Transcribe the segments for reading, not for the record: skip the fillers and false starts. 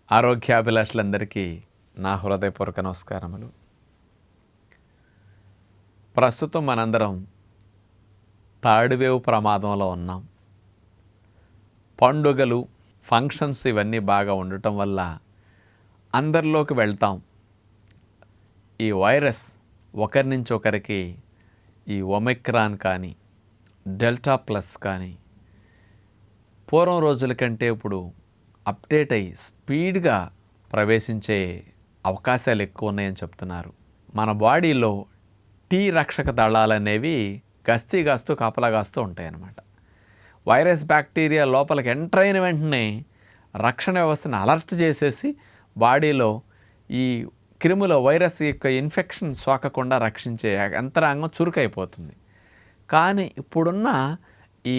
ఆరోగ్యాభిలాషులందరికీ నా హృదయపూర్వక నమస్కారములు. ప్రస్తుతం మనందరం థర్డ్ వేవ్ ప్రమాదంలో ఉన్నాం. పండుగలు, ఫంక్షన్స్ ఇవన్నీ బాగా ఉండటం వల్ల అందరిలోకి వెళ్తాం. ఈ వైరస్ ఒకరి నుంచి ఒకరికి ఈ ఒమిక్రాన్ కానీ, డెల్టా ప్లస్ కానీ పూర్వం రోజుల కంటే ఇప్పుడు అప్డేట్ అయ్యి స్పీడ్గా ప్రవేశించే అవకాశాలు ఎక్కువ ఉన్నాయని చెప్తున్నారు. మన బాడీలో టీ రక్షక దళాలు అనేవి గస్తీ కాపలా కాస్తూ ఉంటాయన్నమాట. వైరస్ బ్యాక్టీరియా లోపలికి ఎంటర్ అయిన వెంటనే రక్షణ వ్యవస్థను అలర్ట్ చేసేసి బాడీలో ఈ క్రిముల వైరస్ యొక్క ఇన్ఫెక్షన్ సోకకుండా రక్షించే యంత్రాంగం చురుకైపోతుంది. కానీ ఇప్పుడున్న ఈ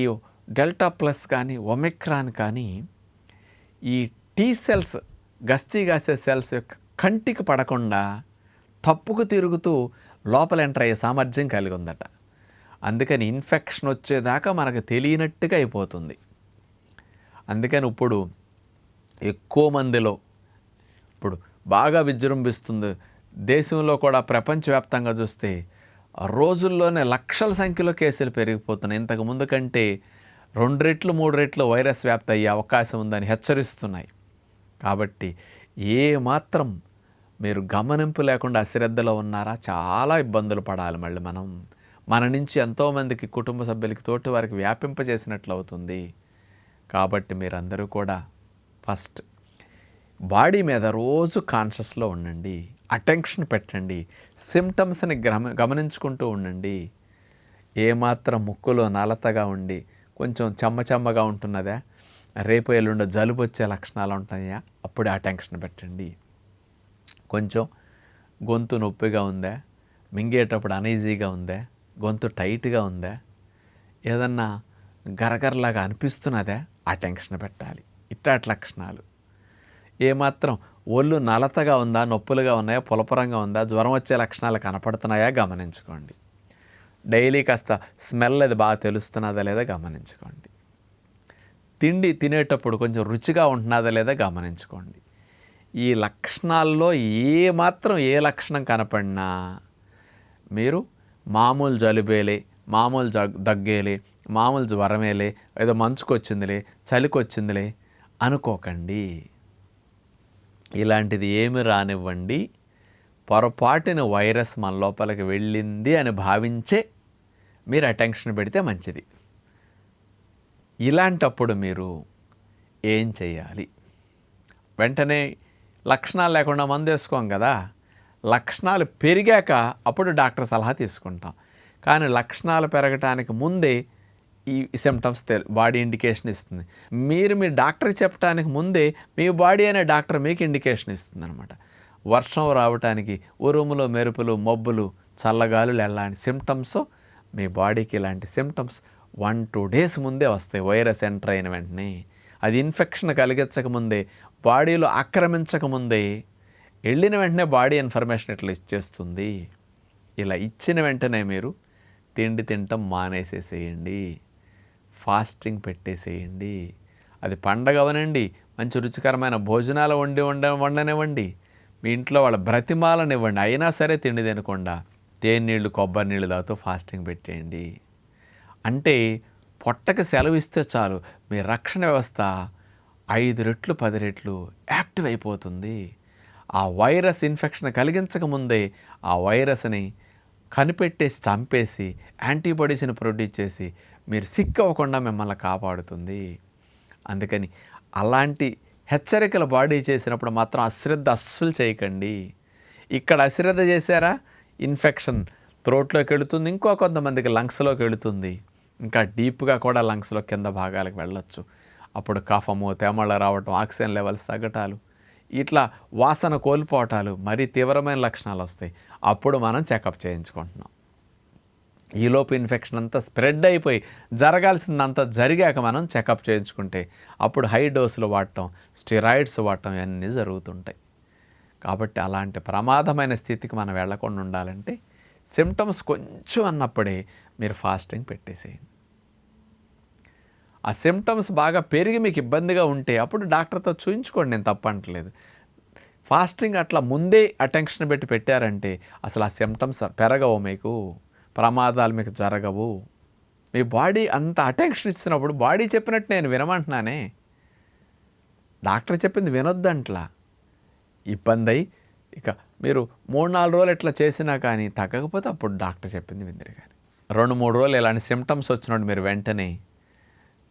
డెల్టా ప్లస్ కానీ ఒమిక్రాన్ కానీ ఈ టీ సెల్స్ గస్తీ కాసే సెల్స్ యొక్క కంటికి పడకుండా తప్పుకు తిరుగుతూ లోపల ఎంటర్ అయ్యే సామర్థ్యం కలిగి ఉందట. అందుకని ఇన్ఫెక్షన్ వచ్చేదాకా మనకు తెలియనట్టుగా అయిపోతుంది. అందుకని ఇప్పుడు ఎక్కువ మందిలో ఇప్పుడు బాగా విజృంభిస్తుంది. దేశంలో కూడా ప్రపంచవ్యాప్తంగా చూస్తే రోజుల్లోనే లక్షల సంఖ్యలో కేసులు పెరిగిపోతున్నాయి. ఇంతకుముందు కంటే 2 రెట్లు 3 రెట్లు వైరస్ వ్యాప్తి అయ్యే అవకాశం ఉందని హెచ్చరిస్తున్నాయి. కాబట్టి ఏ మాత్రం మీరు గమనింపు లేకుండా అశ్రద్ధలో ఉన్నారా, చాలా ఇబ్బందులు పడాలి. మళ్ళీ మన నుంచి ఎంతోమందికి, కుటుంబ సభ్యులకి, తోటి వారికి వ్యాపింపజేసినట్లు అవుతుంది. కాబట్టి మీరందరూ కూడా ఫస్ట్ బాడీ మీద రోజు కాన్షియస్లో ఉండండి, అటెన్షన్ పెట్టండి, సిమ్టమ్స్ని గమనించుకుంటూ ఉండండి. ఏమాత్రం ముక్కులో నలతగా ఉండి కొంచెం చెమ్మగా ఉంటున్నదా, రేపు ఎల్లుండో జలుబు వచ్చే లక్షణాలు ఉంటాయా, అప్పుడే ఆ టెన్షన్ పెట్టండి. కొంచెం గొంతు నొప్పిగా ఉందా, మింగేటప్పుడు అనీజీగా ఉందా, గొంతు టైట్గా ఉందా, ఏదన్నా గరగరలాగా అనిపిస్తున్నదా, ఆ టెన్షన్ పెట్టాలి. ఇట్లాంటి లక్షణాలు. ఏమాత్రం ఒళ్ళు నలతగా ఉందా, నొప్పులుగా ఉన్నాయా, పులపరంగా ఉందా, జ్వరం వచ్చే లక్షణాలు కనపడుతున్నాయా గమనించుకోండి. డైలీ కాస్త స్మెల్ అది బాగా తెలుస్తున్నదా లేదా గమనించుకోండి. తిండి తినేటప్పుడు కొంచెం రుచిగా ఉంటున్నదా లేదా గమనించుకోండి. ఈ లక్షణాల్లో ఏ లక్షణం కనపడినా మీరు మామూలు జలుబేలే, మామూలు దగ్గేలే, మామూలు జ్వరమేలే, ఏదో మంచుకొచ్చిందిలే, చలికొచ్చిందిలే అనుకోకండి. ఇలాంటిది ఏమి రానివ్వండి. పొరపాటున వైరస్ మన లోపలికి వెళ్ళింది అని భావించే మీరు అటెన్షన్ పెడితే మంచిది. ఇలాంటప్పుడు మీరు ఏం చేయాలి? వెంటనే లక్షణాలు లేకుండా మందు వేసుకోం కదా. లక్షణాలు పెరిగాక అప్పుడు డాక్టర్ సలహా తీసుకుంటాం. కానీ లక్షణాలు పెరగటానికి ముందే ఈ సిమ్టమ్స్ బాడీ ఇండికేషన్ ఇస్తుంది. మీరు మీ డాక్టర్కి చెప్పడానికి ముందే మీ బాడీ అనే డాక్టర్ మీకు ఇండికేషన్ ఇస్తుంది అనమాట. వర్షం రావటానికి, ఉరుములు, మెరుపులు, మబ్బులు, చల్లగాలులు ఎలాంటి సిమ్టమ్స్ మీ బాడీకి ఇలాంటి సిమ్టమ్స్ 1-2 డేస్ ముందే వస్తాయి. వైరస్ ఎంటర్ అయిన వెంటనే అది ఇన్ఫెక్షన్ కలిగించకముందే, బాడీలో ఆక్రమించకముందే వెళ్ళిన వెంటనే బాడీ ఇన్ఫర్మేషన్ ఇట్లా ఇచ్చేస్తుంది. ఇలా ఇచ్చిన వెంటనే మీరు తిండి తినటం మానేసేసేయండి, ఫాస్టింగ్ పెట్టేసేయండి. అది పండగ అవనండి, మంచి రుచికరమైన భోజనాలు వండనివ్వండి, మీ ఇంట్లో వాళ్ళ బ్రతిమాలనివ్వండి, అయినా సరే తిండి తినకుండా తేనీళ్ళు, కొబ్బరి నీళ్ళు తాగుతూ ఫాస్టింగ్ పెట్టేయండి. అంటే పొట్టకి సెలవు ఇస్తే చాలు మీ రక్షణ వ్యవస్థ 5 రెట్లు 10 రెట్లు యాక్టివ్ అయిపోతుంది. ఆ వైరస్ ఇన్ఫెక్షన్ కలిగించకముందే ఆ వైరస్ని కనిపెట్టేసి చంపేసి యాంటీబాడీస్ని ప్రొడ్యూస్ చేసి మీరు సిక్ అవ్వకుండా మిమ్మల్ని కాపాడుతుంది. అందుకని అలాంటి హెచ్చరికలు బాడీ చేసినప్పుడు మాత్రం అశ్రద్ధ అస్సలు చేయకండి. ఇక్కడ అశ్రద్ధ చేశారా, ఇన్ఫెక్షన్ థ్రోట్లోకి వెళుతుంది, ఇంకో కొంతమందికి లంగ్స్లోకి వెళుతుంది, ఇంకా డీప్గా కూడా లంగ్స్లో కింద భాగాలకు వెళ్ళొచ్చు. అప్పుడు కఫము, తెమళ్ళ రావటం, ఆక్సిజన్ లెవెల్స్ తగ్గటాలు, ఇట్లా వాసన కోల్పోవటాలు, మరీ తీవ్రమైన లక్షణాలు వస్తాయి. అప్పుడు మనం చెకప్ చేయించుకుంటున్నాం. ఈలోపు ఇన్ఫెక్షన్ అంతా స్ప్రెడ్ అయిపోయి జరగాల్సిందంతా జరిగాక మనం చెకప్ చేయించుకుంటే అప్పుడు హై డోసులు వాడటం, స్టెరాయిడ్స్ వాడటం ఇవన్నీ జరుగుతుంటాయి. కాబట్టి అలాంటి ప్రమాదమైన స్థితికి మనం వెళ్లకుండా ఉండాలంటే సిమ్టమ్స్ కొంచెం అన్నప్పుడే మీరు ఫాస్టింగ్ పెట్టేసేయండి. ఆ సిమ్టమ్స్ బాగా పెరిగి మీకు ఇబ్బందిగా ఉంటే అప్పుడు డాక్టర్తో చూయించుకోండి, నేను తప్పంటలేదు. ఫాస్టింగ్ అట్లా ముందే అటెన్షన్ పెట్టి పెట్టారంటే అసలు ఆ సిమ్టమ్స్ పెరగవు, మీకు ప్రమాదాలు మీకు జరగవు. మీ బాడీ అంత అటెన్షన్ ఇచ్చినప్పుడు బాడీ చెప్పినట్టు నేను వినమంటున్నానే, డాక్టర్ చెప్పింది వినొద్దంట్లా. ఇబ్బంది అయి ఇక మీరు 3-4 రోజులు ఇట్లా చేసినా కానీ తగ్గకపోతే అప్పుడు డాక్టర్ చెప్పింది విందిరి. కానీ 2-3 రోజులు ఇలాంటి సిమ్టమ్స్ వచ్చినప్పుడు మీరు వెంటనే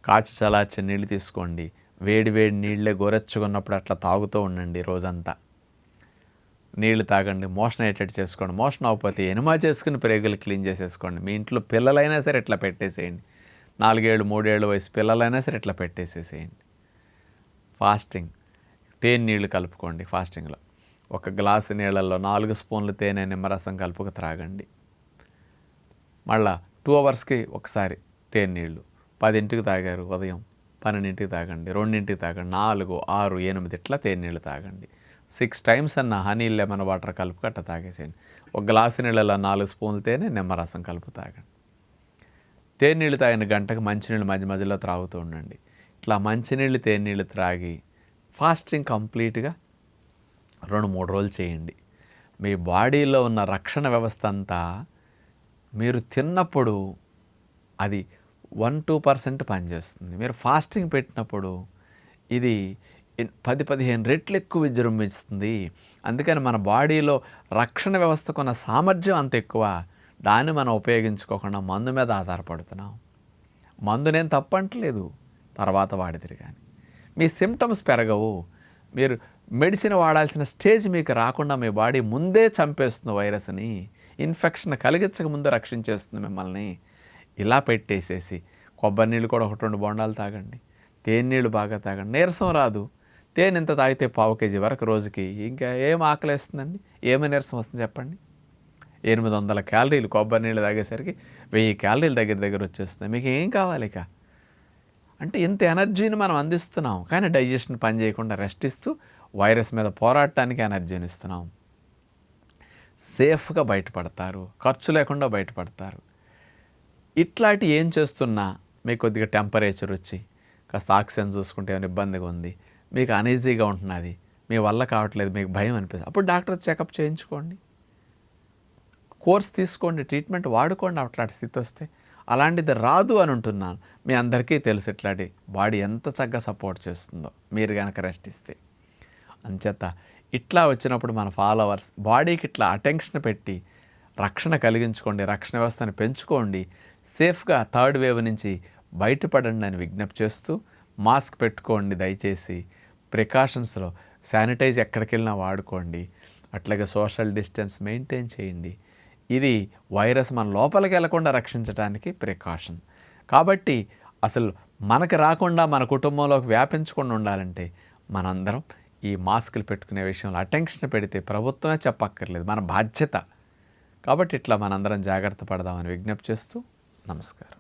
కాచి చలార్చి నీళ్ళు తీసుకోండి. వేడి వేడి నీళ్ళే గోరెచ్చుకున్నప్పుడు అట్లా తాగుతూ ఉండండి రోజంతా. నీళ్లు తాగండి, మోషన్ అయ్యేటట్టు చేసుకోండి. మోషన్ అవ్వకపోతే ఎనిమా చేసుకుని ప్రేగులు క్లీన్ చేసేసుకోండి. మీ ఇంట్లో పిల్లలైనా సరే ఇట్లా పెట్టేసేయండి. 4 ఏళ్ళు 3 ఏళ్ళు వయసు పిల్లలైనా సరే ఇట్లా పెట్టేసేసేయండి. ఫాస్టింగ్ తేనె నీళ్ళు కలుపుకోండి. ఫాస్టింగ్లో 1 గ్లాసు నీళ్ళల్లో 4 స్పూన్లు తేనె నిమ్మరసం కలుపుకు త్రాగండి. మళ్ళా 2 అవర్స్కి ఒకసారి తేనె నీళ్ళు. 10ంటికి తాగారు ఉదయం, 12ంటికి తాగండి, 2ంటికి తాగండి, 4, 6, 8 ఇట్లా తేనె నీళ్ళు తాగండి. 6 టైమ్స్ అన్న హనీ లెమన్ వాటర్ కలుపు అట్లా తాగేసేయండి. 1 గ్లాసు నీళ్ళలో 4 స్పూన్లు తేనె నిమ్మరసం కలుపు తాగండి. తేనె నీళ్ళు తాగిన గంటకు మంచినీళ్ళు మధ్య మధ్యలో త్రాగుతూ ఉండండి. ఇట్లా మంచినీళ్ళు తేనె నీళ్ళు త్రాగి ఫాస్టింగ్ కంప్లీట్గా 2-3 రోజులు చేయండి. మీ బాడీలో ఉన్న రక్షణ వ్యవస్థ అంతా మీరు తిన్నప్పుడు అది 1-2% పనిచేస్తుంది. మీరు ఫాస్టింగ్ పెట్టినప్పుడు ఇది 10-15 రెట్లు ఎక్కువ విజృంభిస్తుంది. అందుకని మన బాడీలో రక్షణ వ్యవస్థకున్న సామర్థ్యం అంత ఎక్కువ. దాన్ని మనం ఉపయోగించుకోకుండా మందు మీద ఆధారపడుతున్నాం. మందు నేను తప్పంటలేదు, తర్వాత వాడిదిరి. కానీ మీ సిమ్టమ్స్ పెరగవు. మీరు మెడిసిన్ వాడాల్సిన స్టేజ్ మీకు రాకుండా మీ బాడీ ముందే చంపేస్తుంది వైరస్ని. ఇన్ఫెక్షన్ కలిగించక ముందు రక్షించేస్తుంది మిమ్మల్ని. ఇలా పెట్టేసేసి కొబ్బరి నీళ్ళు కూడా 1-2 బొండాలు తాగండి. తేనె నీళ్ళు బాగా తాగండి. నీరసం రాదు. తేనె ఇంత తాగితే 1/2 కేజీ వరకు రోజుకి. ఇంకా ఏం ఆకలేస్తుందండి, ఏమి నీరసం వస్తుంది చెప్పండి. 800 క్యాలరీలు కొబ్బరి నీళ్ళు తాగేసరికి 1000 క్యాలరీలు దగ్గర వచ్చేస్తుంది. మీకు ఏం కావాలి ఇక? అంటే ఇంత ఎనర్జీని మనం అందిస్తున్నాం, కానీ డైజెషన్ పని చేయకుండా రెస్ట్ ఇస్తూ వైరస్ మీద పోరాడటానికి ఎనర్జీని ఇస్తున్నాం. సేఫ్గా బయటపడతారు, ఖర్చు లేకుండా బయటపడతారు. ఇట్లాంటి ఏం చేస్తున్నా మీకు కొద్దిగా టెంపరేచర్ వచ్చి కాస్త ఆక్సిజన్ చూసుకుంటే ఏమైనా ఇబ్బందిగా ఉంది, మీకు అనీజీగా ఉంటున్నది, మీ వల్ల కావట్లేదు, మీకు భయం అనిపిస్తుంది, అప్పుడు డాక్టర్ చెకప్ చేయించుకోండి, కోర్స్ తీసుకోండి, ట్రీట్మెంట్ వాడుకోండి. అట్లాంటి స్థితి వస్తే అలాంటిది రాదు అని అంటున్నాను. మీ అందరికీ తెలుసు ఇట్లాంటి బాడీ ఎంత చక్కగా సపోర్ట్ చేస్తుందో మీరు కనుక రెస్ట్ ఇస్తే. అంచేత ఇట్లా వచ్చినప్పుడు మన ఫాలోవర్స్ బాడీకి ఇట్లా అటెన్షన్ పెట్టి రక్షణ కలిగించుకోండి, రక్షణ వ్యవస్థను పెంచుకోండి, సేఫ్గా 3rd వేవ్ నుంచి బయటపడండి అని విజ్ఞప్తి చేస్తూ, మాస్క్ పెట్టుకోండి దయచేసి, ప్రికాషన్స్లో శానిటైజ్ ఎక్కడికి వెళ్ళినా వాడుకోండి, అట్లాగే సోషల్ డిస్టెన్స్ మెయింటైన్ చేయండి. ఇది వైరస్ మన లోపలికి వెళ్లకుండా రక్షించడానికి ప్రికాషన్. కాబట్టి అసలు మనకు రాకుండా మన కుటుంబంలోకి వ్యాపించకుండా ఉండాలంటే మనందరం ఈ మాస్కులు పెట్టుకునే విషయంలో అటెన్షన్ పెడితే ప్రభుత్వమే చెప్పక్కర్లేదు, మన బాధ్యత. కాబట్టి ఇట్లా మనందరం జాగ్రత్త పడదామని విజ్ఞప్తి చేస్తూ నమస్కారం.